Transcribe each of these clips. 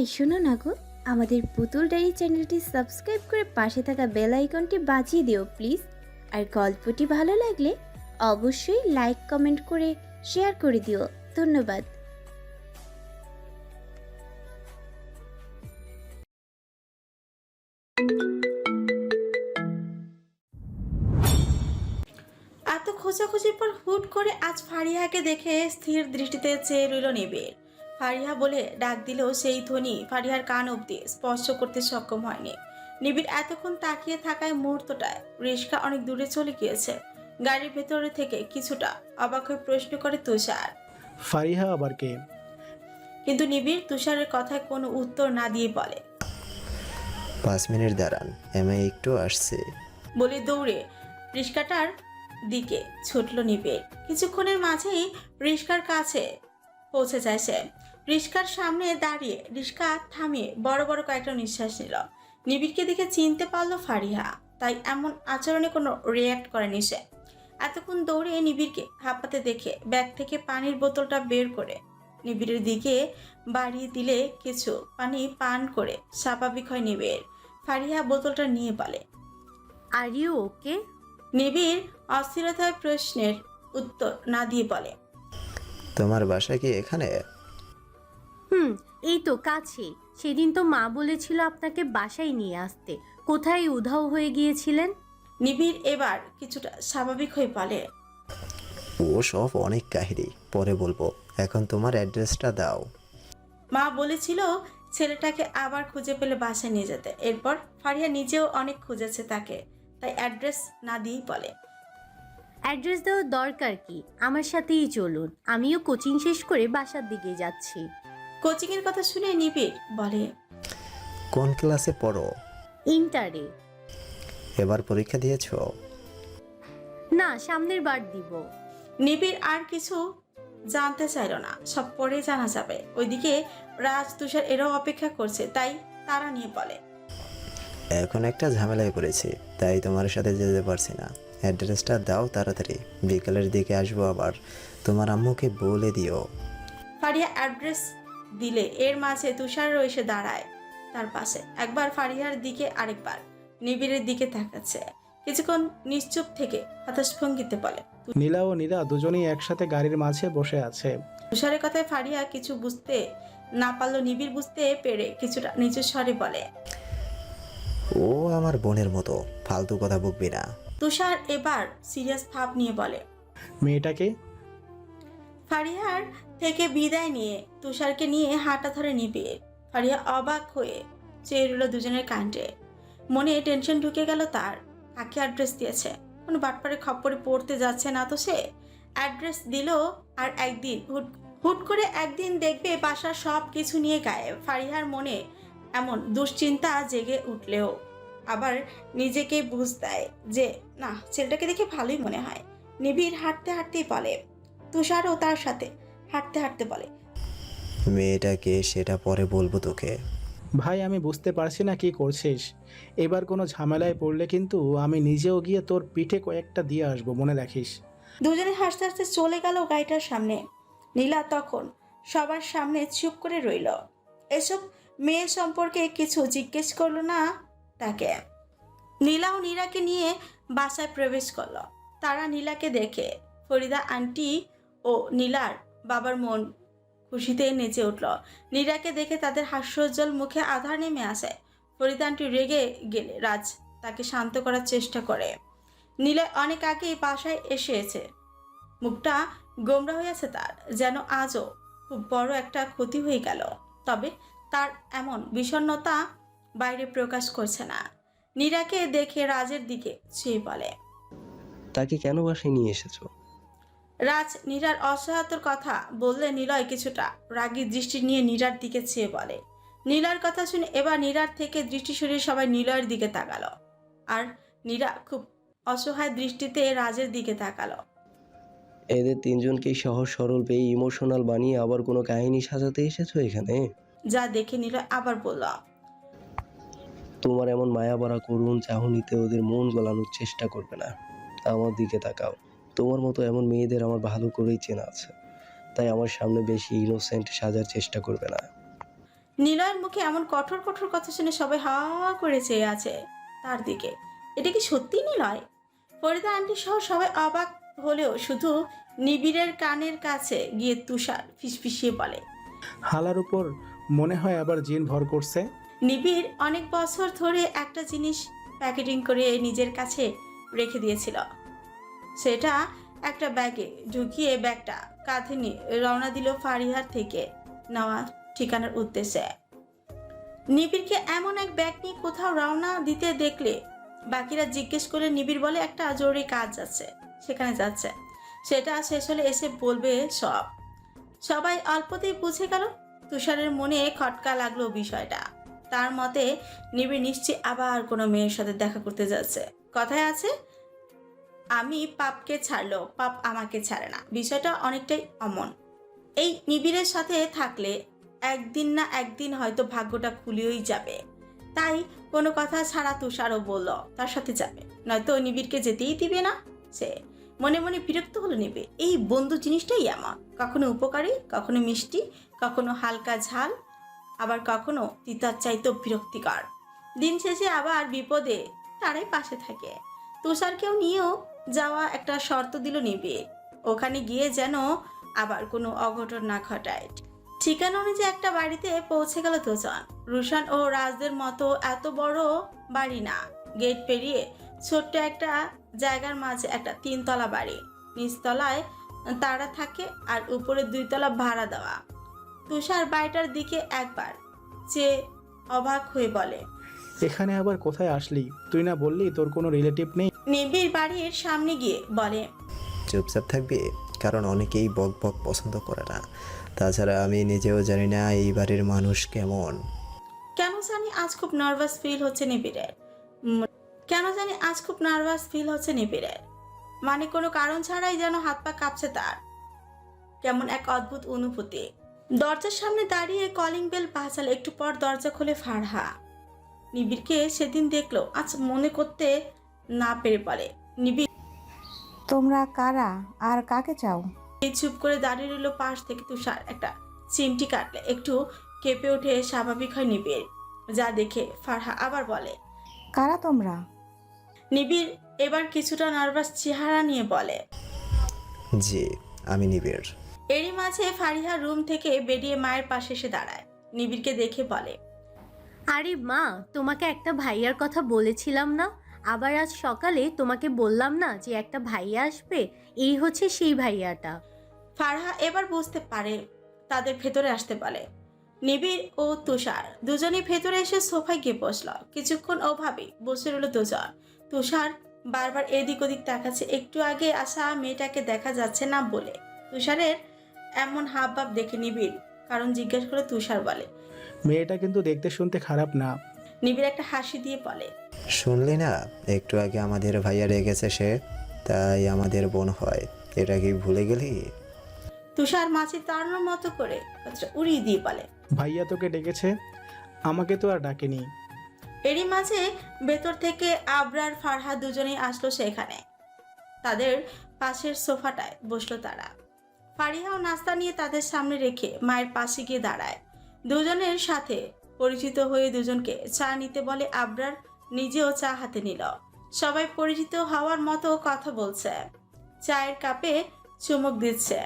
এই শোনো না গো, আমাদের পুতুল ডায়েরি চ্যানেলটি সাবস্ক্রাইব করে পাশে থাকা বেল আইকনটি বাজিয়ে দিও প্লিজ। আর গল্পটি ভালো লাগলে অবশ্যই লাইক কমেন্ট করে শেয়ার করে দিও। ধন্যবাদ। এত খোঁজাখুঁজির পর হুট করে আজ ফারিহাকে দেখে স্থির দৃষ্টিতে চেয়ে রইল নিবিড়। ফারিহা বলে ডাক দিলেও সেই ধ্বনি ফারিহার কান অব্দি স্পর্শ করতে সক্ষম হয়নি। নিবিড় এতক্ষণ তাকিয়ে থাকায় মুহূর্তটায় রিস্কা অনেক দূরে চলে গিয়েছে। গাড়ির ভেতরে থেকে কিছুটা অবাক হয়ে প্রশ্ন করে তুষার। ফারিহা আবার কে? কিন্তু নিবিড় তুষারের কথায় কোনো উত্তর না দিয়ে বলে, 5 মিনিট দাঁড়ান, এমএ একটু আসছে। বলে দৌড়ে রিস্কাটার দিকে ছুটল নিবিড়। কিছুক্ষণের মাঝেই রিস্কার কাছে পৌঁছে যায় সে। রিস্কার সামনে দাঁড়িয়ে রিস্কা থামিয়ে বড় বড় কয়েকটা নিঃশ্বাস নিল। নিবিড়কে দেখে চিনতে পারলো ফারিহা, তাই এমন আচরণে কোনো রিয়্যাক্ট করেনি সে। এতক্ষণ দৌড়ে নিবিড়কে হাঁপাতে দেখে ব্যাগ থেকে পানির বোতলটা বের করে নিবিড়ের দিকে বাড়িয়ে দিলে কিছু পানি পান করে স্বাভাবিক হয় নিবিড়। ফারিহা বোতলটা নিয়ে বলে, আর ইউ ওকে? নিবিড় অস্থিরতার প্রশ্নের উত্তর না দিয়ে বলে, তোমার বাসা কি এখানে? এই তো কাছে। সেদিন তো মা বলেছিল আপনাকে বাসায় নিয়ে আসতে। কোথায় উধাও হয়ে গিয়েছিলেন? নিবিড় এবার কিছুটা স্বাভাবিক হয়ে বলে, ও সব অনেক কাহিনী, পরে বলবো। এখন তোমার অ্যাড্রেসটা দাও। মা বলেছিল ছেলেটাকে আবার খুঁজে পেলে বাসায় নিয়ে যেতে। এরপর ফারিয়া নিজেও অনেক খুঁজেছে তাকে, তাই অ্যাড্রেস না দিয়েই বলে, অ্যাড্রেস দেওয়ার দরকার কি? আমার সাথেই চলুন, আমিও কোচিং শেষ করে বাসার দিকে যাচ্ছি। কোচিংয়ের কথা শুনে নিবিড় বলে, কোন ক্লাসে পড়ো? ইন্টারে। এবার পরীক্ষা দিয়েছো? না, সামনের বার দিব। নিবিড় আর কিছু জানতে চাইল না, সব পরে জানা যাবে। ওইদিকে রাজ তুষার এরাও অপেক্ষা করছে, তাই তারা নিয়ে বলে, এখন একটা ঝামেলায় পড়েছি, তাই তোমার সাথে যেতে পারছি না। অ্যাড্রেসটা দাও তাড়াতাড়ি, বিকেলের দিকে আসবো আবার। তোমার আম্মুকে বলে দিও। ফারিয়া অ্যাড্রেস দিলে এর মাঝে তুষারও এসে দাঁড়ায় তার পাশে। একবার ফারিয়ার দিকে, আরেকবার নিবিড়ের দিকে তাকাচ্ছে। কিছুক্ষণ নিশ্চুপ থেকে হতাশ ভঙ্গিতে বলে, নীলা ও নীরা দুজনেই একসাথে গাড়ির মাঝে বসে আছে। তুষারের কথায় ফারিয়া কিছু বুঝতে না পারলো। নিবিড় বুঝতে পেরে কিছুটা নিচু স্বরে বলে, ও আমার বোনের মতো, ফালতু কথা বকবি না। তুষার এবার সিরিয়াস ভাব নিয়ে বলে। মেয়েটাকে? ফারিয়ার থেকে বিদায় নিয়ে তুষারকে নিয়ে হাঁটা ধরে নিবিড়। ফারিয়া অবাক হয়ে চেয়ে রইল দুজনের কাণ্ডে। মনে টেনশন ঢুকে গেল তার। কাকে অ্যাড্রেস দিয়েছে? কোনো বাটপারে খপ্পরে পড়তে যাচ্ছে না তো সে? অ্যাড্রেস দিল আর একদিন হুট হুট করে একদিন দেখবে বাসার সব কিছু নিয়ে গায়েব। ফারিহার মনে এমন দুশ্চিন্তা জেগে উঠলেও আবার নিজেকে বুঝ দেয় যে না, ছেলেটাকে দেখে ভালোই মনে হয়। নিবিড় হাঁটতে হাঁটতেই বলে, তুষারও তার সাথে হাঁটতে হাঁটতে বলে, মেয়েটাকে সেটা পরে বলবো তোকে। ভাই, আমি বুঝতে পারছি না কি করছিস। এবার কোনো ঝামেলায় পড়লে কিন্তু আমি নিজেও গিয়ে তোর পিঠে কয়েকটা দিয়ে আসবো, মনে রাখিস। দুজনে হাসতে হাসতে চলে গেল গাড়িটার সামনে। নীলা তখন সবার সামনে চুপ করে রইল। এসব মেয়ে সম্পর্কে কিছু জিজ্ঞেস করলো না তাকে। নীলা ও নীরাকে নিয়ে বাসায় প্রবেশ করলো। তারা নীলাকে দেখে ফরিদা আন্টি ও নীলার বাবার মন খুশিতে নেচে উঠল। নীরাকে দেখে তাদের হাস্যোজ্জ্বল মুখে আধার নেমে আসে। ফরিদা আন্টি রেগে গেলে রাজ তাকে শান্ত করার চেষ্টা করে। নীলা অনেক আগেই বাসায় এসেছে, মুখটা গোমরা হয়ে আছে তার, যেন আজও খুব বড় একটা ক্ষতি হয়ে গেল। তবে তার এমন বিষণ্ণতা বাইরে প্রকাশ করছে না। নীরাকে দেখে রাজের দিকে চেয়ে বলে, তাকে কেন বাসায় নিয়ে এসেছো? রাজ নীরার অসহায়তার কথা বললে নিলয় কিছুটা রাগী দৃষ্টি নিয়ে নীরার দিকে চেয়ে বলে। নীলার কথা শুনে এবার নীরার থেকে দৃষ্টি সরিয়ে সবাই নিলয়ের দিকে তাকালো, আর নীরা খুব অসহায় দৃষ্টিতে রাজের দিকে তাকালো। এদের তিনজনকেই সহজ সরল পেয়ে ইমোশনাল বানিয়ে আবার কোনো কাহিনী সাজাতে এসেছো এখানে? যা দেখে নিলয় আবার বলল, তোমার এমন মায়া ভরা করুণ চাহনিতে ওদের মন গলানোর চেষ্টা করবে না। আমার দিকে তাকাও। তোমার মতো এমন মেয়েদের আমার ভালো করেই চেনা আছে, তাই আমার সামনে বেশি ইনোসেন্ট সাজার চেষ্টা করবে না। নিলয়ের মুখে এমন কঠোর কঠোর কথা শুনে সবাই হা করে চেয়ে আছে তার দিকে। এটা কি সত্যি নিলয়? ফরিদা আন্টি সহ সবাই অবাক হলেও শুধু নিবিড়ের কানের কাছে গিয়ে তুষার ফিসফিসিয়ে বলে, হালার উপর মনে হয় আবার জিন ভর করছে। নিবিড় অনেক বছর ধরে একটা জিনিস প্যাকেটিং করে নিজের কাছে রেখে দিয়েছিল। সেটা একটা ব্যাগে ঢুকিয়ে ব্যাগটা কাঁধে নিয়ে রওনা দিল ফারিহার থেকে নেওয়া ঠিকানার উদ্দেশ্যে। নিবিড়কে এমন এক ব্যাগ নিয়ে কোথাও রওনা দিতে দেখলে বাকিরা জিজ্ঞেস করে নিবিড় বলে একটা জরুরি কাজ আছে, সেখানে যাচ্ছে। সেটা শেষ হলে এসে বলবে সব। সবাই অল্পতেই বুঝে গেল। তুষারের মনে খটকা লাগলো বিষয়টা। তার মতে নিবিড় নিশ্চয়ই আবার কোনো মেয়ের সাথে দেখা করতে যাচ্ছে। কথায় আছে, আমি পাপকে ছাড়লো পাপ আমাকে ছাড়ে না। বিষয়টা অনেকটাই অমন। এই নিবিড়ের সাথে থাকলে একদিন না একদিন হয়তো ভাগ্যটা খুলেই যাবে। তাই কোনো কথা ছাড়া তুষারও বলল তার সাথে যাবে, নয়তো নিবিড়কে যেতেই দিবে না সে। মনে মনে বিরক্ত হলো নিবিড়। এই বন্ধু জিনিসটাই এমন, কখনো উপকারী, কখনো মিষ্টি, কখনো হালকা ঝাল, আবার কখনো তিতার চাইতেও বিরক্তিকর। দিন শেষে আবার বিপদে তারাই পাশে থাকে। তুষারকেও নিয়েও যাওয়া একটা শর্ত দিল নিবিড়, ওখানে গিয়ে যেন আবার কোনো অঘটন না ঘটায়। ঠিকানা অনুযায়ী একটা বাড়িতে পৌঁছে গেল দুজন। রুশান ও রাজদের মতো এত বড় বাড়ি না, গেট পেরিয়ে ছোট্ট একটা জায়গার মাঝে একটা 3 তলা বাড়ি। নিচতলায় তারা থাকে আর উপরে 2 তলা ভাড়া দেওয়া। তুষার বাড়িটার দিকে একবার চেয়ে অবাক হয়ে বলে, এখানে আবার কোথায় আসলি? তুই না বললি তোর কোনো রিলেটিভ নেই? নিবিড় বাড়ির সামনে গিয়ে বলে, চুপচাপ থাকবি, কারণ অনেকেই বক বক পছন্দ করে না। তাছাড়া আমি নিজেও জানি না এই বাড়ির মানুষ কেমন। কেন জানি আজ খুব নার্ভাস ফিল হচ্ছে নিবিড়ের। মানে কোনো কারণ ছাড়াই যেন হাত পা কাঁপছে তার। কেমন এক অদ্ভুত অনুভূতি। দরজার সামনে দাঁড়িয়ে কলিং বেল বাজালে একটু পর দরজা খুলে ফারহা। নিবিড়কে সেদিন দেখলো, আজ মনে করতে না পেরে বলে, নিবিড় তোমরা কারা আর কাকে চাও? চুপ করে দাঁড়িয়ে রইল পাশ থেকে। তুষার একটা চিমটি কাটলে একটু কেঁপে ওঠে, স্বাভাবিক হয় নিবিড়। যা দেখে ফারহা আবার বলে, কারা তোমরা? নিবিড় এবার কিছুটা নার্ভাস চেহারা নিয়ে বলে, জি, আমি নিবিড়। এরই মাঝে ফারিহা রুম থেকে বেরিয়ে মায়ের পাশে এসে দাঁড়ায়। নিবিড়কে দেখে বলে, আরে মা, তোমাকে একটা ভাইয়ার কথা বলেছিলাম না? আবার আজ সকালে তোমাকে বললাম না যে একটা ভাইয়া আসবে? এই হচ্ছে সেই ভাইয়াটা। ফারহা এবার বুঝতে পারে তাদের ভেতরে আসতে বলে। নিবিড় ও তুষার দুজনেই ভেতরে এসে সোফায় গিয়ে বসল। কিছুক্ষণ ওভাবেই বসে রইল দুজন। তুষার বারবার এদিক ওদিক তাকাচ্ছে, একটু আগে আসা মেয়েটাকে দেখা যাচ্ছে না বলে। তুষারের এমন হাবভাব দেখে নিবিড় কারণ জিজ্ঞেস করে তুষার বলে, মেয়েটা কিন্তু দেখতে শুনতে খারাপ না। নিবিড় একটা হাসি দিয়ে বলে, শুনলি না, একটু আগে আমাদের ভাইয়া রেগেছে সে, তাই আমাদের বোন হয়। এটা কি ভুলে গেলি? তুষার মাছি তাড়ানোর মতো করে কথাটা উড়িয়ে দিয়ে বলে, ভাইয়া তোকে ডেকেছে, আমাকে তো আর ডাকেনি। এরই মাঝে ভেতর থেকে আবরার ফারহা দুজনেই আসলো সেখানে। তাদের পাশের সোফাটায় বসলো তারা। ফারিহাও নাস্তা নিয়ে তাদের সামনে রেখে মায়ের পাশে গিয়ে দাঁড়ায়। দুজনের সাথে পরিচিত হয়ে দুজনকে চা নিতে বলে। আবরার নিজেও চা হাতে নিল। সবাই পরিচিত হওয়ার মতো কথা বলছে, চায়ের কাপে চুমুক দিচ্ছে।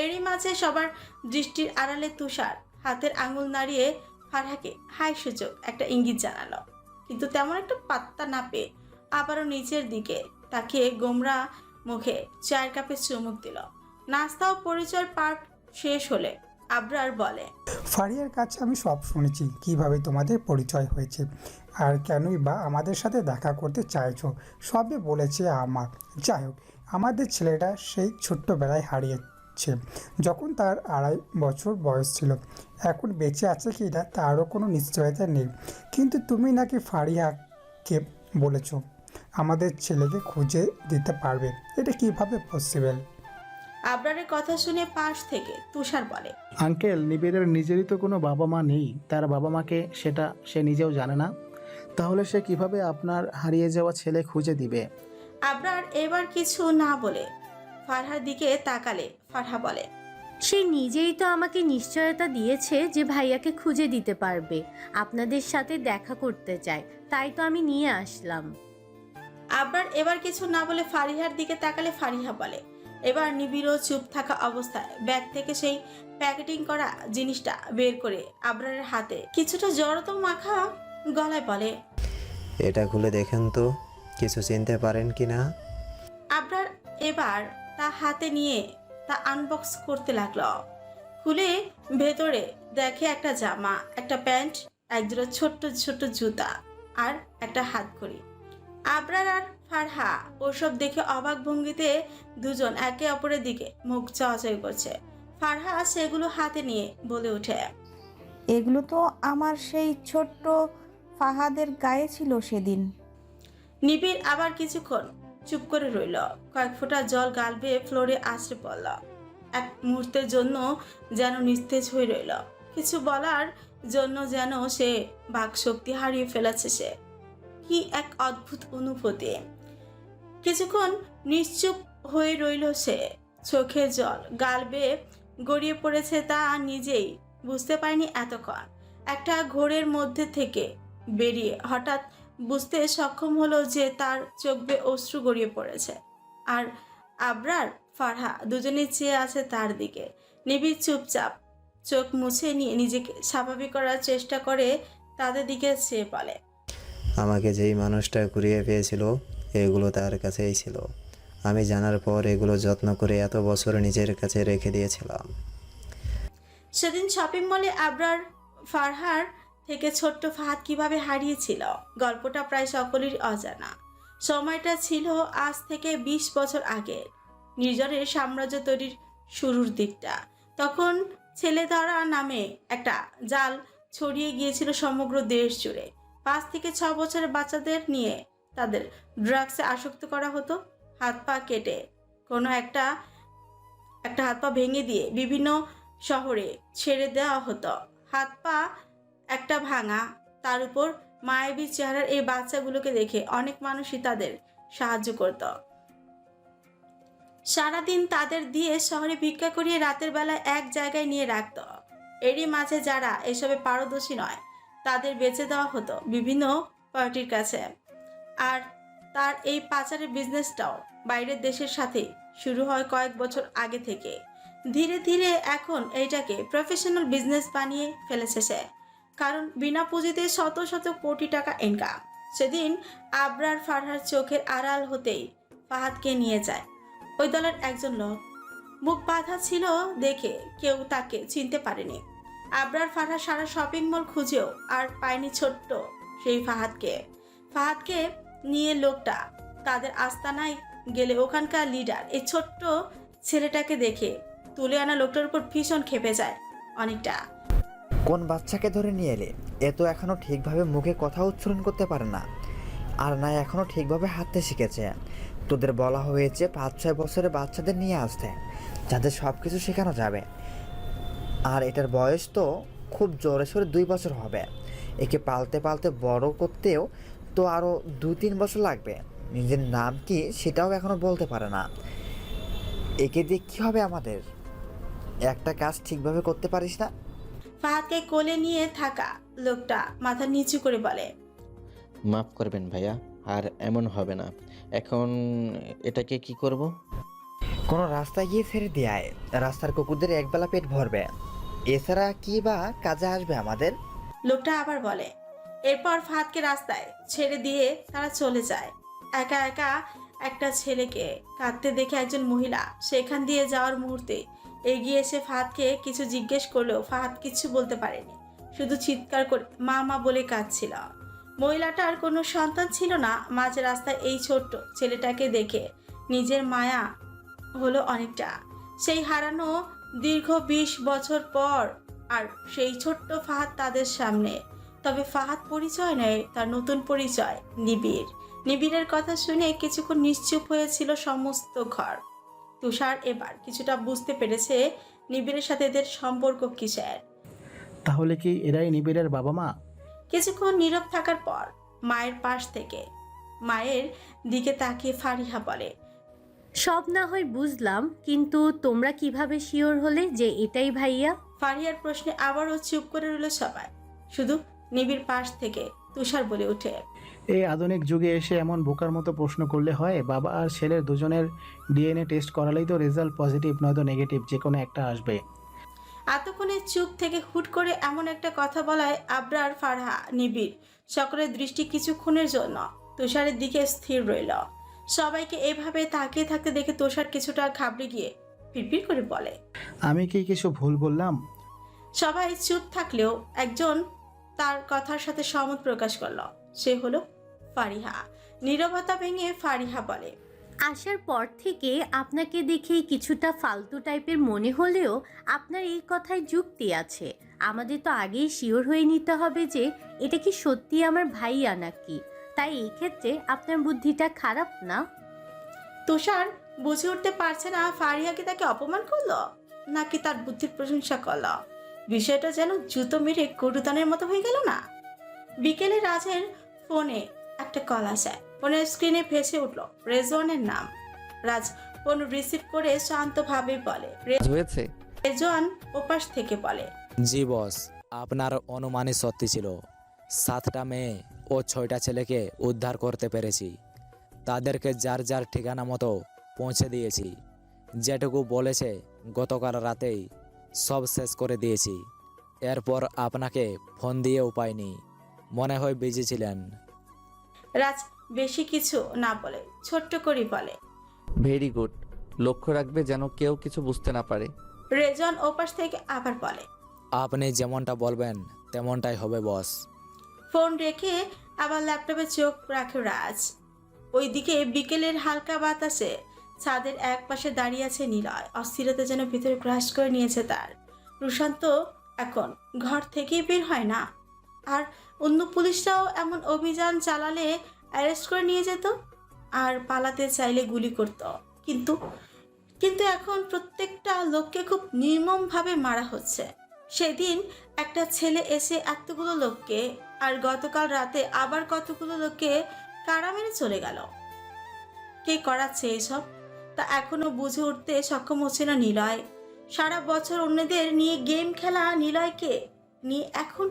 এরই মাঝে সবার দৃষ্টির আড়ালে তুষার হাতের আঙুল নাড়িয়ে ফারহাকে হাই সূচক একটা ইঙ্গিত জানালো, কিন্তু তেমন একটা পাত্তা না পেয়ে আবারও নিচের দিকে তাকিয়ে গোমরা মুখে চায়ের কাপে চুমুক দিল। নাস্তা ও পরিচয় পার্ট শেষ হলে আবরার বলে, ফারিয়ার কাছে আমি সব শুনেছি কিভাবে তোমাদের পরিচয় হয়েছে আর কেনই বা আমাদের সাথে দেখা করতে চাইছো, সবে বলেছে আমার। যাই হোক, আমাদের ছেলেটা সেই ছোট্টবেলায় হারিয়েছে যখন তার 2.5 বছর বয়স ছিল। এখন বেঁচে আছে কি না তারও কোনো নিশ্চয়তা নেই, কিন্তু তুমি নাকি ফারিয়াকে বলেছো আমাদের ছেলেকে খুঁজে দিতে পারবে। এটা কিভাবে পসিবল? আবরারের কথা শুনে পাশ থেকে তুষার বলে, আঙ্কেল, নিবিড়ের নিজেরই তো কোনো বাবা মা নেই, তার বাবা মাকে সেটা সে নিজেও জানে না, তাহলে সে কিভাবে আপনার হারিয়ে যাওয়া ছেলে খুঁজে দিবে? আবরার এবার কিছু না বলে ফারহার দিকে তাকালে ফারহা বলে, সে নিজেই তো আমাকে নিশ্চয়তা দিয়েছে যে ভাইয়াকে খুঁজে দিতে পারবে, আপনাদের সাথে দেখা করতে চায়, তাই তো আমি নিয়ে আসলাম। আবরার এবার কিছু না বলে ফারিহার দিকে তাকালে ফারিহা বলে। এবার নিবিড়ও চুপ থাকা অবস্থায় ব্যাগ থেকে সেই প্যাকেটিং করা জিনিসটা বের করে আবরারের হাতে কিছুটা জড়তো মাখা গলায় বলে, এটা খুলে দেখেন তো কিছু চিনতে পারেন কি না। আবরার এবার তা হাতে নিয়ে তা আনবক্স করতে লাগলো। খুলে ভেতরে দেখে একটা জামা, একটা প্যান্ট, একজোড়া ছোট্ট ছোট্ট জুতা আর একটা হাত ঘড়ি। আবরার আর ফারহা ওসব দেখে অবাক ভঙ্গিতে দুজন একে অপরের দিকে মুখ চাওয়াচাই করছে। ফারহা সেগুলো হাতে নিয়ে বলে ওঠে, এগুলো তো আমার সেই ছোট্ট ফাহাদের গায়ে ছিল সেদিন। নিবিড় আবার কিছুক্ষণ চুপ করে রইল। কয়েক ফোঁটা জল গাল বেয়ে ফ্লোরে আছড়ে পড়ল। এক মুহূর্তের জন্য যেন নিস্তেজ হয়ে রইল। কিছু বলার জন্য যেন সে বাকশক্তি হারিয়ে ফেলেছে। সে কি এক অদ্ভুত অনুভূতি। কিছুক্ষণ নিশ্চুপ হয়ে রইল সে। চোখের জল গাল বেয়ে গড়িয়ে পড়েছে তা নিজেই বুঝতে পারেনি এতক্ষণ। একটা ঘোরের মধ্যে থেকে বেরিয়ে হঠাৎ বুঝতে সক্ষম হলো যে তার চোখ বেয়ে অশ্রু গড়িয়ে পড়েছে। আর আবরার ফারহা দুজনেই চেয়ে আছে তার দিকে। নিবিড় চুপচাপ চোখ মুছে নিয়ে নিজেকে স্বাভাবিক করার চেষ্টা করে তাদের দিকে চেয়ে বলে, আমাকে যেই মানুষটা কুড়িয়ে পেয়েছিল এগুলো তার কাছেই ছিল। আমি জানার পর এগুলো যত্ন করে এত বছর নিজের কাছে রেখে দিয়েছিলাম। সেদিন শপিং মলে আবরার ফারহার থেকে ছোট্ট ফাহাদ কিভাবে হারিয়েছিল গল্পটা প্রায় সকলেরই অজানা। সময়টা ছিল আজ থেকে 20 বছর আগে, নির্জনের সাম্রাজ্য তৈরির শুরুর দিকটা। তখন ছেলেধরা নামে একটা জাল ছড়িয়ে গিয়েছিল সমগ্র দেশ জুড়ে। 5 থেকে 6 বছরের বাচ্চাদের নিয়ে তাদের ড্রাগসে আসক্ত করা হতো। হাত পা কেটে কোনো একটা হাত পা ভেঙে দিয়ে বিভিন্ন শহরে ছেড়ে দেওয়া হতো। হাত পা একটা ভাঙা, তার উপর মায়াবী চেহারার এই বাচ্চাগুলোকে দেখে অনেক মানুষই তাদের সাহায্য করত। সারাদিন তাদের দিয়ে শহরে ভিক্ষা করিয়ে রাতের বেলায় এক জায়গায় নিয়ে রাখত। এরই মাঝে যারা এসবে পারদর্শী নয় তাদের বেচে দেওয়া হতো বিভিন্ন পার্টির কাছে। আর তার এই পাচারের বিজনেসটাও বাইরের দেশের সাথে শুরু হয় কয়েক বছর আগে থেকে। ধীরে ধীরে এখন এইটাকে প্রফেশনাল বিজনেস বানিয়ে ফেলেছে সে। কারণ বিনা পুঁজিতে শত শত কোটি টাকা ইনকাম। সেদিন আবরার ফারহার চোখের আড়াল হতেই ফাহাদকে নিয়ে যায় ওই দলের একজন লোক। মুখ বাঁধা ছিল দেখে কেউ তাকে চিনতে পারেনি। আবরার ফারহা সারা শপিং মল খুঁজেও আর পায়নি ছোট্ট সেই ফাহাদকে নিয়ে লোকটা তাদের আস্তানায় গেলে ওখানকার লিডার এই ছোট্ট ছেলেটাকে দেখে তুলে আনা লোকটার উপর ভীষণ ক্ষেপে যায় অনেকটা। কোন বাচ্চাকে ধরে নিয়ে এলে? এ তো এখনও ঠিকভাবে মুখে কথা উচ্চারণ করতে পারে না, আর না এখনও ঠিকভাবে হাঁটতে শিখেছে। তোদের বলা হয়েছে 5-6 বছরের বাচ্চাদের নিয়ে আসতে, যাদের সব কিছু শেখানো যাবে। আর এটার বয়স তো খুব জোরে সোরে 2 বছর হবে। একে পালতে পালতে বড় করতেও তো আরও 2-3 বছর লাগবে। নিজের নাম কি সেটাও এখনও বলতে পারে না। একে দিয়ে কী হবে আমাদের? একটা কাজ ঠিকভাবে করতে পারিস না? ফাহাদকে কোলে নিয়ে থাকা লোকটা মাথা নিচু করে বলে, মাফ করবেন ভাইয়া, আর এমন হবে না। এখন এটাকে কি করব? কোনো রাস্তায় গিয়ে ছেড়ে দেয়, রাস্তার কুকুরদের একবেলা পেট ভরবে। এছাড়া কি বা কাজে আসবে আমাদের? লোকটা আবার বলে। এরপর ফাহাদকে রাস্তায় ছেড়ে দিয়ে তারা চলে যায়। একা একা একটা ছেলেকে কাঁদতে দেখে একজন মহিলা সেখান দিয়ে যাওয়ার মুহূর্তে এগিয়ে এসে ফাহাদকে কিছু জিজ্ঞেস করলেও ফাহাদ কিছু বলতে পারেনি, শুধু চিৎকার করে মা মা বলে কাঁদছিল। মহিলাটার কোনো সন্তান ছিল না। মাঝ রাস্তায় এই ছোট্ট ছেলেটাকে দেখে নিজের মায়া হলো অনেকটা। সেই হারানো দীর্ঘ 20 বছর পর আর সেই ছোট্ট ফাহাদ তাদের সামনে। তবে ফাহাদ পরিচয় নয়, তার নতুন পরিচয় নিবিড়। নিবিড়ের কথা শুনে কিছুক্ষণ নিশ্চুপ হয়েছিল সমস্ত ঘর। তুষার এবার কিছুটা বুঝতে পেরেছে নিবিড়ের সাথে এদের সম্পর্ক কিসের। তাহলে কি এরাই নিবিড়ের বাবা মা? কিছুক্ষণ নীরব থাকার পর মায়ের পাশ থেকে মায়ের দিকে তাকিয়ে ফারিহা বলে, সব না হয় বুঝলাম, কিন্তু তোমরা কিভাবে শিওর হলে যে এটাই ভাইয়া? ফারিয়ার প্রশ্নে আবারও চুপ করে রইল সবাই। শুধু নিবিড় পাশ থেকে তুষার বলে ওঠে, এই আধুনিক যুগে এসে এমন বোকার মতো প্রশ্ন করলে হয়? বাবা আর ছেলের দুজনের ডিএনএ টেস্ট করালেই তো রেজাল্ট পজিটিভ নয়তো নেগেটিভ যে কোনো একটা আসবে। এতক্ষণে চুপ থেকে হুট করে এমন একটা কথা বলায় আবরার, ফারহা, নিবিড় সকলের দৃষ্টি কিছুক্ষণের জন্য তুষারের দিকে স্থির রইল। সবাইকে এভাবে তাকিয়ে থাকতে দেখে তুষার কিছুটা ঘাবড়ে গিয়ে পিড়পিড় করে বলে, আমি কি কিছু ভুল বললাম? সবাই চুপ থাকলেও একজন তার কথার সাথে সহমত প্রকাশ করলো। সে হলো ফারিহা। নীরবতা ভেঙে ফারিহা বলে, আসার পর থেকে আপনাকে দেখে কিছুটা ফালতু টাইপের মনে হলেও আপনার এই কথায় যুক্তি আছে। আমাদের তো আগেই শিওর হয়ে নিতে হবে যে এটা কি সত্যি আমার ভাইয়া নাকি। তাই এই ক্ষেত্রে আপনার বুদ্ধিটা খারাপ না। তুষার বুঝে উঠতে পারছে না ফারিহা কি তাকে অপমান করলো নাকি তার বুদ্ধির প্রশংসা করলো। বিষয়টা যেন জুতো মেরে গরুদানের মতো হয়ে গেল না। বিকেলে রাজের ফোনে একটা কল আসে। ফোনের স্ক্রিনে ভেসে উঠলো রেজওয়ানের নাম। রাজ ফোন রিসিভ করে শান্তভাবে বলে, হয়েছে? রেজওয়ান ওপাশ থেকে বলে, জি বস, আপনার অনুমানই সত্যি ছিল। 7টা মেয়ে ও 6টা ছেলেকে উদ্ধার করতে পেরেছি। তাদেরকে যার যার ঠিকানা মতো পৌঁছে দিয়েছি। যেটুকু বলেছে গতকাল রাতেই সব শেষ করে দিয়েছি। এরপর আপনাকে ফোন দিয়েও পাইনি, মনে হয় বিজি ছিলেন। রাজ বেশি কিছু না বলে ছোট্ট করে বলে, ভেরি গুড। লক্ষ্য রাখবে যেন কেউ কিছু বুঝতে না পারে। রেজওয়ান ওপাশ থেকে আবার বলে, আপনি যেমনটা বলবেন তেমনটাই হবে বস। ফোন রেখে আবার ল্যাপটপে চোখ রাখে রাজ। ওইদিকে বিকেলের হালকা বাতাসে ছাদের এক পাশে দাঁড়িয়ে আছে নিলয়। অস্থিরতা যেন ভিতরে গ্রাস করে নিয়েছে তার। রুশান্ত এখন ঘর থেকেই বের হয় না, আর অন্য পুলিশরাও এমন অভিযান চালালে অ্যারেস্ট করে নিয়ে যেত আর পালাতে চাইলে গুলি করত। কিন্তু কিন্তু এখন প্রত্যেকটা লোককে খুব নির্মমভাবে মারা হচ্ছে। সেদিন একটা ছেলে এসে এতগুলো লোককে, আর গতকাল রাতে আবার কতগুলো লোককে কারা মেরে চলে গেল। কে করাচ্ছে এসব তা এখনো বুঝে উঠতে সক্ষম হচ্ছে না নিলয়। সারা বছর অন্যদের নিয়ে গেম খেলা নিলয়কে নিয়ে এখন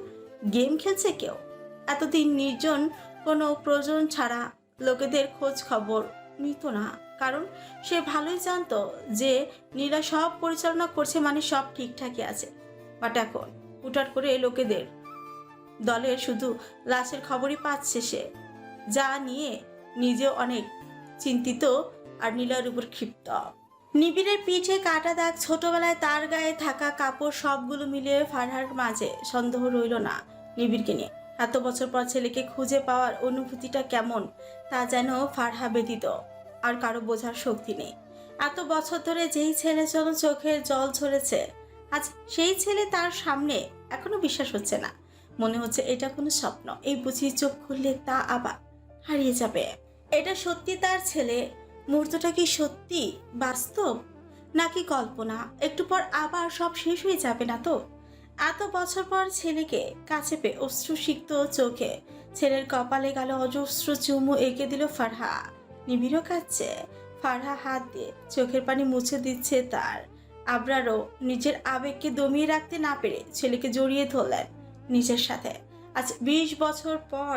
গেম খেলছে কেউ। এতদিন নির্জন কোনো প্রয়োজন ছাড়া লোকেদের খোঁজ খবর নিত না, কারণ সে ভালোই জানতো যে নীলা সব পরিচালনা করছে, মানে সব ঠিকঠাকই আছে। বাট এখন হুটহাট করে লোকেদের দলের শুধু লাশের খবরই পাচ্ছে সে, যা নিয়ে নিজেও অনেক চিন্তিত আর নীলার উপর ক্ষিপ্ত। নিবিড়ের পিঠে কাটা দাগ, ছোটবেলায় তার গায়ে থাকা কাপড়, সবগুলো মিলিয়ে ফারহার মাঝে সন্দেহ রইল না নিবিড়কে নিয়ে। এত বছর পর ছেলেকে খুঁজে পাওয়ার অনুভূতিটা কেমন তা যেন ফারহা ব্যতীত আর কারো বোঝার শক্তি নেই। এত বছর ধরে যেই ছেলের জন্য চোখের জল ঝরেছে, আজ সেই ছেলে তার সামনে। এখনো বিশ্বাস হচ্ছে না, মনে হচ্ছে এটা কোনো স্বপ্ন। এই বুঝি চোখ খুললে তা আবার হারিয়ে যাবে। এটা সত্যি তার ছেলে? মুহূর্তটা কি সত্যি বাস্তব নাকি কল্পনা? একটু পর আবার সব শেষ হয়ে যাবে না তো? এত বছর পর ছেলেকে কাছে পেয়ে অশ্রুসিক্ত চোখে ছেলের কপালে গেল অজস্র চুমু এঁকে দিল ফারহা। নিবিড়ও কাঁদছে। ফারহা হাত দিয়ে চোখের পানি মুছে দিচ্ছে তার। আবরারও নিজের আবেগকে দমিয়ে রাখতে না পেরে ছেলেকে জড়িয়ে ধরলেন নিজের সাথে। আজ 20 বছর পর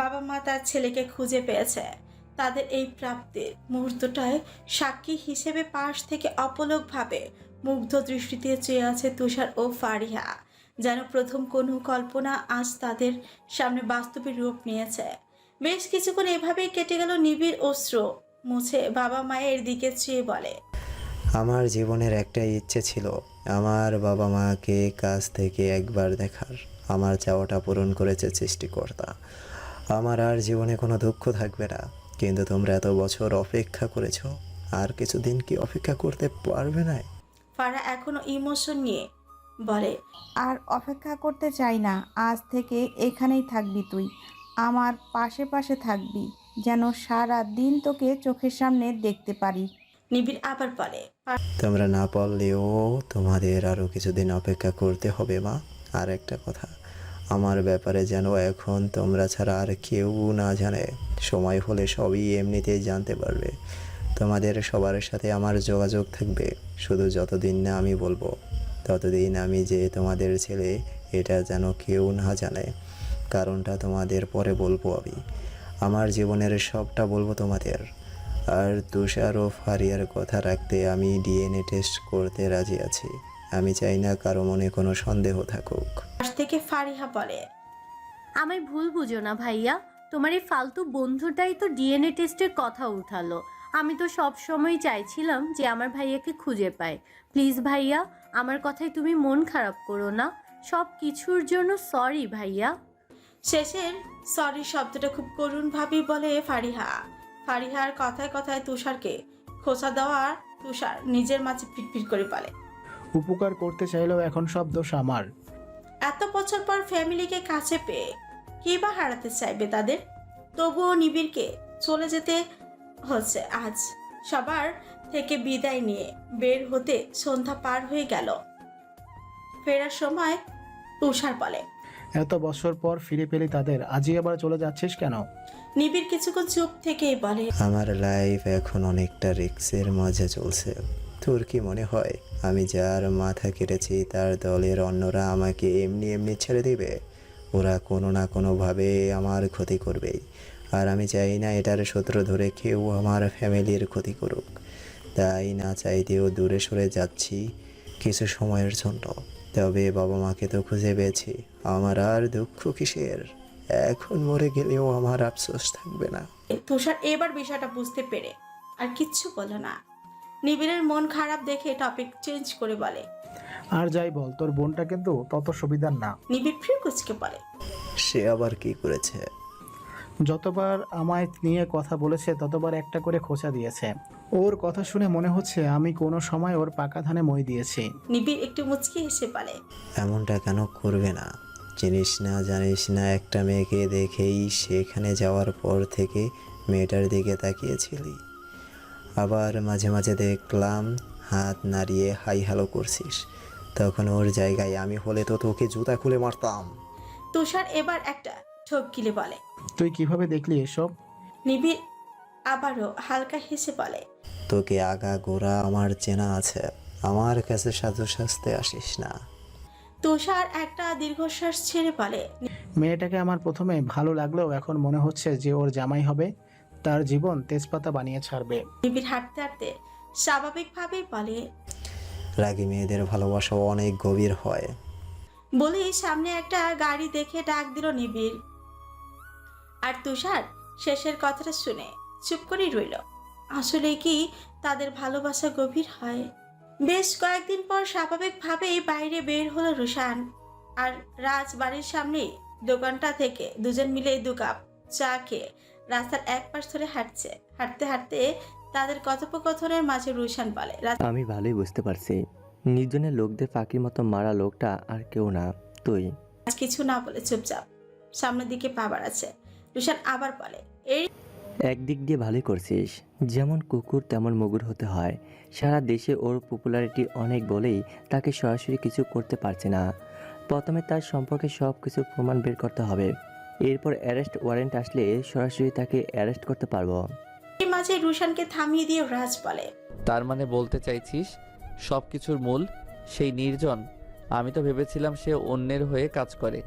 বাবা মা তার ছেলেকে খুঁজে পেয়েছে। তাদের এই প্রাপ্তির মুহূর্তটায় সাক্ষী হিসেবে পাশ থেকে অপলকভাবে মুগ্ধ দৃষ্টিতে চেয়ে আছে তুষার ও ফারিহা। যেন প্রথম কোনো কল্পনা আজ তাদের সামনে বাস্তবে রূপ নিয়েছে। বেশ কিছুক্ষণ এভাবেই কেটে গেল। নিবিড় অশ্রু মুছে বাবা মায়ের দিকে চেয়ে বলে, আমার জীবনের একটা ইচ্ছে ছিল আমার বাবা মাকে কাছ থেকে একবার দেখার। আমার চাওয়াটা পূরণ করেছে সৃষ্টিকর্তা। আমার আর জীবনে কোনো দুঃখ থাকবে না। কিন্তু তোমরা এত বছর অপেক্ষা করেছো, আর কিছুদিন কি অপেক্ষা করতে পারবে না? ফারহা এখনো ইমোশন নিয়ে বলে, আর অপেক্ষা করতে চাই না। আজ থেকে এখানেই থাকবি তুই, আমার পাশে পাশে থাকবি, যেন সারা দিন তোকে চোখের সামনে দেখতে পারি। নিবিড় আবার বলে, তোমরা না পারলেও তোমাদের আরও কিছুদিন অপেক্ষা করতে হবে মা। আর একটা কথা, আমার ব্যাপারে যেন এখন তোমরা ছাড়া আর কেউ না জানে। সময় হলে সবই এমনিতেই জানতে পারবে। তোমাদের সবার সাথে আমার যোগাযোগ থাকবে, শুধু যতদিন না আমি বলবো ততদিন আমি যে তোমাদের ছেলে এটা যেন কেউ না জানে। কারণটা তোমাদের পরে বলবো। আমি আমার জীবনের সবটা বলবো তোমাদের। আর তুষার ও ফারিয়ার কথা রাখতে আমি ডিএনএ টেস্ট করতে রাজি আছি। আমি চাই না কারো মনে কোনো সন্দেহ থাকুক। পাশ থেকে ফারিহা বলে, আমায় ভুল বুঝো না ভাইয়া, তোমার এই ফালতু বন্ধুটাই তো ডিএনএ টেস্টের কথা উঠালো। আমি তো সব সময় চাইছিলাম যে আমার ভাইয়াকে খুঁজে পাই। প্লিজ ভাইয়া, আমার কথায় তুমি মন খারাপ করো না। সব কিছুর জন্য সরি ভাইয়া। শেষের সরি শব্দটা খুব করুণভাবেই বলে ফারিহা। ফারিহার কথায় কথায় তুষারকে খোঁচা দেওয়া তুষার নিজের মাঝে পিটপিট করে বলে, উপকার করতে চাইলেও এখন সব দোষ আমার। এত বছর পর ফ্যামিলিকে কাছে পেয়ে কে বা হারাতে চাইবে তাদের? তবুও নিবিড়কে চলে যেতে হচ্ছে আজ। সবার থেকে বিদায় নিয়ে বের হতে সন্ধ্যা পার হয়ে গেল। ফেরার সময় তুষার বলে, এত বছর পর ফিরে পেলি তাদের, আজই আবার চলে যাচ্ছিস কেন? নিবিড় কিছুক্ষণ চুপ থেকেই বলে, আমার লাইফ এখন অনেকটা রিস্কের মাঝে চলছে। তোর কি মনে হয় আমি যার মাথা কেটেছি তার দলের অন্যরা আমাকে এমনি এমনি ছেড়ে দিবে? ওরা কোনো না কোনোভাবে আমার ক্ষতি করবেই। আর আমি চাই না এটার সূত্র ধরে কেউ আমার ফ্যামিলির ক্ষতি করুক। তাই না চাইতেও দূরে সরে যাচ্ছি কিছু সময়ের জন্য। তবে বাবা মাকে তো খুঁজে পেয়েছি, আমার আর দুঃখ কিসের? এখন মরে গেলেও আমার আফসোস থাকবে না। তুষার এবার বিষয়টা বুঝতে পেরে আর কিচ্ছু বলল না। নিবিড়ের মন খারাপ দেখে টপিক চেঞ্জ করে বলে, আর যাই বল, তোর বোনটা কিন্তু তত সুবিধার না। নিবিড় ফির কুচকে বলে, সে আবার কি করেছে? যতবার আমায় নিয়ে কথা বলেছে ততবার একটা করে খোঁচা দিয়েছে। ওর কথা শুনে মনে হচ্ছে আমি কোনো সময় ওর পাকা ধানে মই দিয়েছি। নিবিড় একটু মুচকি হেসে বলে, এমনটা কেন করবে না? চিনিস না জানিস না একটা মেয়েকে দেখেই সেখানে যাওয়ার পর থেকে মেয়েটার দিকে তাকিয়েছিলি। আবার মাঝে মাঝে দেখলাম হাত নাড়িয়ে হাই হ্যালো করছিস। তখন ওর জায়গায় আমি হলে তো তোকে জুতা খুলে মারতাম। তুষার এবার একটা ঠোক গিলে বলে, তুই কিভাবে দেখলি এসব? নিবিড় আবারও হালকা হেসে বলে, তোকে আগা গোড়া আমার চেনা আছে, আমার কাছে সাধু সাজতে আসিস না। তুষার একটা দীর্ঘশ্বাস ছেড়ে বলে, মেয়েটাকে আমার প্রথমে ভালো লাগলেও এখন মনে হচ্ছে যে ওর জামাই হবে, তার জীবন তেজপাতা বানিয়ে ছাড়বে। নিবিড় হাঁটতে হাঁটতে স্বাভাবিকভাবেই বলে, রাগী মেয়েদের ভালোবাসাও অনেক গভীর হয়। বলেই সামনে একটা গাড়ি দেখে ডাক দিল নিবিড়। আর তুষার শেষের কথাটা শুনে চুপ করেই রইল। আসলে কি তাদের ভালোবাসা গভীর হয়? বেশ কয়েকদিন পর স্বাভাবিকভাবেই বাইরে বের হলো রুশান আর রাজ। বাড়ির সামনে দোকানটা থেকে দুজন মিলে 2 কাপ চা খেয়ে রাস্তার এক পাশ ধরে হাঁটছে। হাঁটতে হাঁটতে তাদের কথোপকথনের মাঝে রুশান বলে, আমি ভালোই বুঝতে পারছি নির্জনের লোকদের ফাঁকির মতো মারা লোকটা আর কেউ না, তুই। রাজ কিছু না বলে চুপচাপ সামনের দিকে পা বাড়াচ্ছে। রুশান আবার বলে, এই একদিক দিয়ে ভালোই করছিস, যেমন কুকুর তেমন মুগুর হতে হয়। সারা দেশে ওর পপুলারিটি অনেক বলেই তাকে সরাসরি কিছু করতে পারছে না। প্রথমে তার সম্পর্কে সব কিছুর প্রমাণ বের করতে হবে, এরপর অ্যারেস্ট ওয়ারেন্ট আসলে সরাসরি তাকে অ্যারেস্ট করতে পারবো। মাঝে রুশানকে থামিয়ে দিয়ে রাজ বলে, তার মানে বলতে চাইছিস সব কিছুর মূল সেই নির্জন? আমি তো ভেবেছিলাম সে অন্যের হয়ে কাজ করে।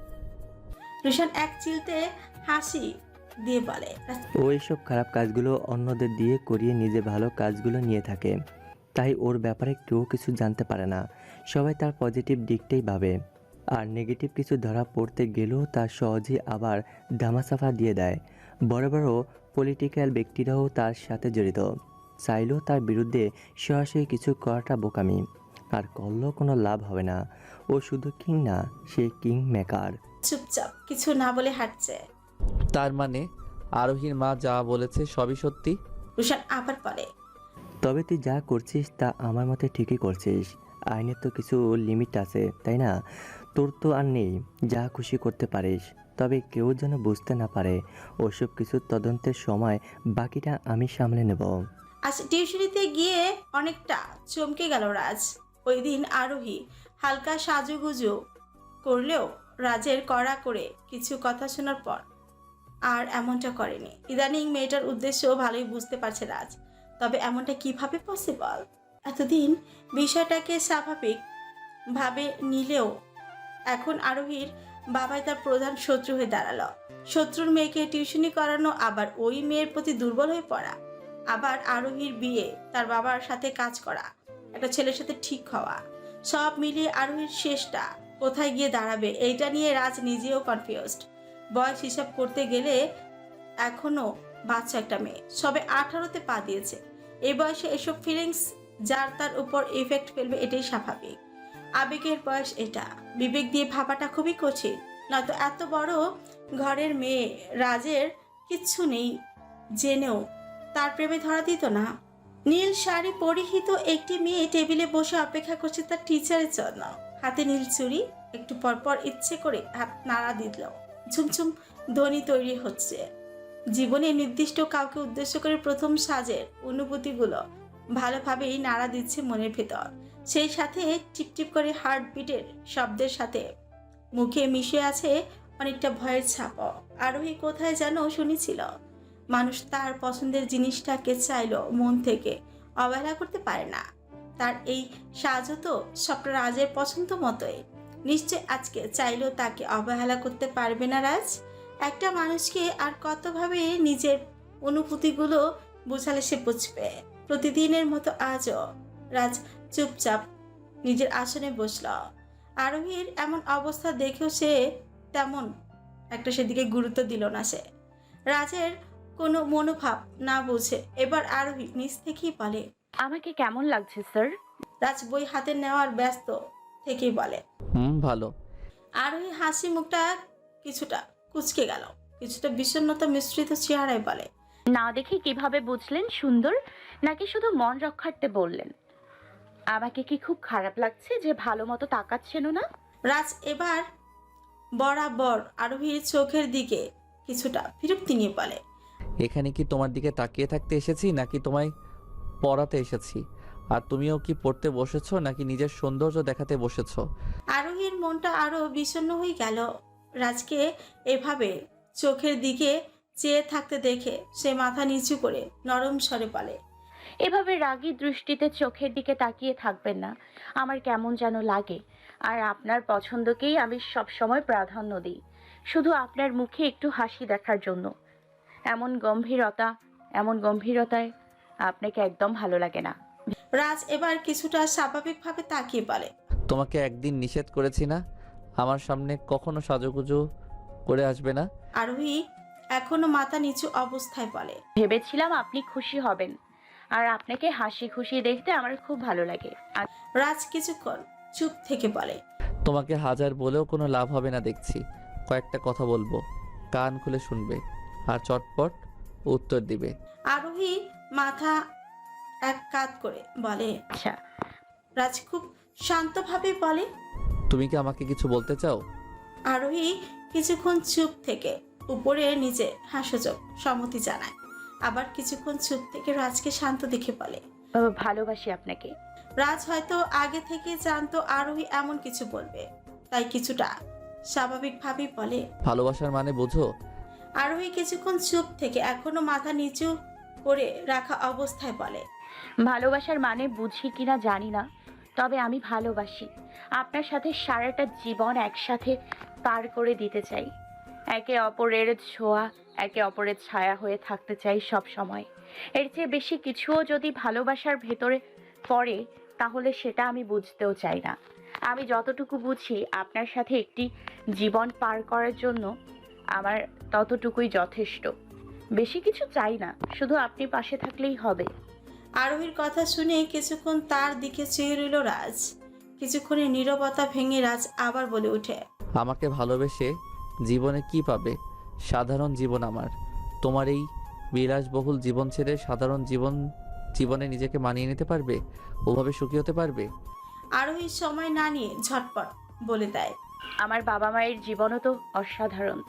রুশান এক চিলতে হাসি দিয়ে বলে, ও এইসব খারাপ কাজগুলো অন্যদের দিয়ে করিয়ে নিজে ভালো কাজগুলো নিয়ে থাকে, তাই ওর ব্যাপারে কেউ কিছু জানতে পারে না। সবাই তার পজিটিভ দিকটাই ভাবে, আর নেগেটিভ কিছু ধরা পড়তে গেলেও তার সহজেই আবার ধামাচাপা দিয়ে দেয়। বড় বড় পলিটিক্যাল ব্যক্তিরাও তার সাথে জড়িত, চাইলেও তার বিরুদ্ধে সরাসরি কিছু করাটা বোকামি, আর করলেও কোনো লাভ হবে না। ও শুধু কিং না, সে কিং মেকার। চুপচাপ কিছু না বলে হাঁটছে। তার মানে আরোহীর মা যা বলেছে সবই সত্যি? রুশান আবার বলে, তবে তুই যা করছিস তা আমার মতে ঠিকই করছিস। আইনের তো কিছু লিমিট আছে, তাই না? তোর তো আর নেই, যা খুশি করতে পারিস। তবে কেউ যেন বুঝতে না পারে, ওসব কিছু তদন্তের সময় বাকিটা আমি সামলে নেব। আজ টিউশনিতে গিয়ে অনেকটা চমকে গেল রাজ। ওই দিন আরোহী হালকা সাজুগুজু করলেও রাজের কড়া করে কিছু কথা শোনার পর আর এমনটা করেনি। ইদানিং মেয়েটার উদ্দেশ্য ভালোই বুঝতে পারছে রাজ। তবে এমনটা কিভাবে পসিবল? এতদিন বিষয়টাকে স্বাভাবিক ভাবে নিলেও এখন আরোহীর বাবাই তার প্রধান শত্রু হয়ে দাঁড়ালো। শত্রুর মেয়েকে টিউশনি করানো, আবার ওই মেয়ের প্রতি দুর্বল হয়ে পড়া, আবার আরোহীর বিয়ে, তার বাবার সাথে কাজ করা, একটা ছেলের সাথে ঠিক হওয়া, সব মিলিয়ে আরোহীর শেষটা কোথায় গিয়ে দাঁড়াবে এইটা নিয়ে রাজ নিজেও কনফিউজড। বয়স হিসাব করতে গেলে এখনো বাচ্চা একটা মেয়ে, সবে 18তে পা দিয়েছে। এই বয়সে এসব ফিলিংস যার তার উপর ইফেক্ট ফেলবে, এটাই স্বাভাবিক। আবেগের বয়স এটা, বিবেক দিয়ে ভাবাটা খুবই কঠিন। নয়তো এত বড় ঘরের মেয়ে, রাজের কিচ্ছু নেই জেনেও তার প্রেমে ধরা দিত না। নীল শাড়ি পরিহিত একটি মেয়ে টেবিলে বসে অপেক্ষা করছে তার টিচারের জন্য। হাতে নীল চুড়ি, একটু পরপর ইচ্ছে করে হাত নাড়া দিল। ঝুমঝুম ধ্বনি তৈরি হচ্ছে। জীবনে নির্দিষ্ট কাউকে উদ্দেশ্য করে প্রথম সাজের অনুভূতিগুলো ভালোভাবেই নাড়া দিচ্ছে মনের ভেতর। সেই সাথে টিপটিপ করে হার্টবিটের শব্দের সাথে মুখে মিশে আছে অনেকটা ভয়ের ছাপও। আরোহী কোথায় যেন শুনেছিল, মানুষ তার পছন্দের জিনিসটাকে চাইলো মন থেকে, অবহেলা করতে পারে না। তার এই সাজও তো সবটা রাজের পছন্দ মতোই। নিশ্চয় আজকে চাইলেও তাকে অবহেলা করতে পারবে না রাজ। একটা মানুষকে আর কতভাবে নিজের অনুভূতিগুলো বোঝালে সে বুঝবে। প্রতিদিনের মতো আজও রাজ চুপচাপ নিজের আসনে বসল। আরোহীর এমন অবস্থা দেখেও সে তেমন একটা সেদিকে গুরুত্ব দিল না। সে রাজের কোনো মনোভাব না বুঝে এবার আরোহী নিজ থেকেই বলে, আমাকে কেমন লাগছে স্যার? রাজ বই হাতে নেওয়ার ব্যস্ত থেকেই বলে, ভালো। আরোহী হাসি মুখটা কিছুটা কুঁচকে গেল, কিছুটা বিষণ্ণতা মিশ্রিত চেহারায় বলে, না দেখে কিভাবে বুঝলেন সুন্দর, নাকি শুধু মন রক্ষার্থে বললেন? আমাকে কি খুব খারাপ লাগছে যে ভালো মতো তাকাচ্ছেন না? রাজ এবার বরাবর আরোহীর চোখের দিকে কিছুটা বিরক্তি নিয়ে বলে, এখানে কি তোমার দিকে তাকিয়ে থাকতে এসেছি নাকি তোমায় পড়াতে এসেছি? আর তুমিও কি পড়তে বসেছো নাকি নিজের সৌন্দর্য দেখাতে বসেছো? আরোহীর মনটা আরো বিষণ্ণ হয়ে গেল। রাজকে এভাবে চোখের দিকে চেয়ে থাকতে দেখে সে মাথা নিচু করে নরম স্বরে বলে, এভাবে রাগী দৃষ্টিতে চোখের দিকে তাকিয়ে থাকবেন না, আমার কেমন যেন লাগে। আর আপনার পছন্দকেই আমি সব সময় প্রাধান্য দিই, শুধু আপনার মুখে একটু হাসি দেখার জন্য। এমন গম্ভীরতায় আপনাকে একদম ভালো লাগে না। রাজ এবার কিছুটা স্বাভাবিকভাবে তাকিয়ে বলে, তোমাকে একদিন নিষেধ করেছি না আমার সামনে কখনো সাজুগুজু করে আসবে না? আরোহী এখনো মাথা নিচু অবস্থায় বলে, ভেবেছিলাম আপনি খুশি হবেন, আর আপনাকে হাসি খুশি দেখতে আমার খুব ভালো লাগে। আর রাজ কিছুক্ষণ চুপ থেকে বলে, তোমাকে হাজার বলেও কোনো লাভ হবে না দেখছি। কয়েকটা কথা বলবো, কান খুলে শুনবে আর চটপট উত্তর দিবে। আরোহী মাথা এক কাত করে বলে, আচ্ছা। রাজ খুব শান্তভাবে বলে, তুমি কি আমাকে কিছু বলতে চাও? আরোহী কিছুক্ষণ চুপ থেকে উপরে নিচে হাস্যযোগ সম্মতি জানায়, আবার কিছুক্ষণ চুপ থেকে রাজকে শান্ত দেখে বলে, ভালোবাসি আপনাকে। রাজ হয়তো আগে থেকে জানতো আরোহী এমন কিছু বলবে, তাই কিছুটা স্বাভাবিকভাবেই বলে, ভালোবাসার মানে বোঝো? আরোহী কিছুক্ষণ চুপ থেকে এখনো মাথা নিচু করে রাখা অবস্থায় বলে, ভালোবাসার মানে বুঝি কিনা জানি না, তবে আমি ভালোবাসি। আপনার সাথে সারাটা জীবন একসাথে পার করে দিতে চাই। একে অপরের ছোঁয়া, একে অপরের ছায়া হয়ে থাকতে চাই সব সময়। এর চেয়ে বেশি কিছুও যদি ভালোবাসার ভেতরে পড়ে তাহলে সেটা আমি বুঝতেও চাই না। আমি যতটুকু বুঝি আপনার সাথে একটি জীবন পার করার জন্য আমার ততটুকুই যথেষ্ট। বেশি কিছু চাই না, শুধু আপনি পাশে থাকলেই হবে। আরোহীর কথা শুনে কিছুক্ষণ তার দিকে চেয়ে রইল রাজ। কিছুক্ষণের নীরবতা ভেঙে রাজ আবার বলে ওঠে, আমাকে ভালোবেসে জীবনে কি পাবে? সাধারণ জীবন আমার। তোমার এই বিলাসবহুল জীবন ছেড়ে সাধারণ জীবনে নিজেকে মানিয়ে নিতে পারবে? ওভাবে সুখী হতে পারবে? আরোহীর সময় না নিয়ে ঝটপট বলে দেয়, আমার বাবা মায়ের জীবনও তো অসাধারণ,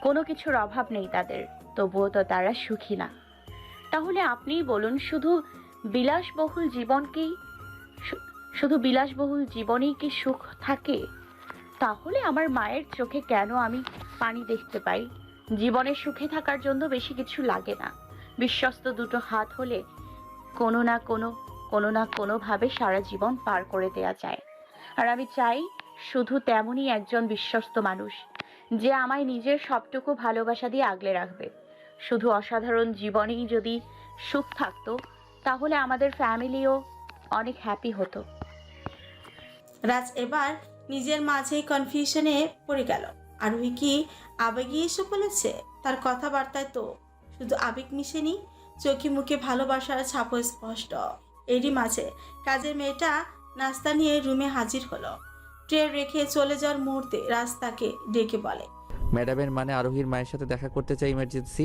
কোনো কিছুর অভাব নেই তাদের, তবুও তো তারা সুখী না। তাহলে আপনিই বলুন, শুধু বিলাসবহুল জীবনেই কি সুখ থাকে? তাহলে আমার মায়ের চোখে কেন আমি পানি দেখতে পাই? জীবনে সুখে থাকার জন্য বেশি কিছু লাগে না। বিশ্বস্ত দুটো হাত হলে কোনো না কোনোভাবে সারা জীবন পার করে দেয়া যায়। আর আমি চাই শুধু তেমনই একজন বিশ্বস্ত মানুষ, যে আমায় নিজের সবটুকু ভালোবাসা দিয়ে আগলে রাখবে। শুধু অসাধারণ জীবনেই যদি সুখ থাকতো, তাহলে আমাদের ফ্যামিলিও অনেক হ্যাপি হতো। রাজ এবার নিজের মাঝেই কনফিউশনে পড়ে গেল। আরোহী কি আবেগে এসে বলেছে? তার কথাবার্তায় তো শুধু আবেগ মিশেনি, চোখে মুখে ভালোবাসার ছাপও স্পষ্ট। এরই মাঝে কাজের মেয়েটা নাস্তা নিয়ে রুমে হাজির হলো। ট্রে রেখে চলে যাওয়ার মুহূর্তে রাজ তাকে ডেকে বলে, ম্যাডামের মানে আরোহীর মায়ের সাথে দেখা করতে চাই ইমার্জেন্সি।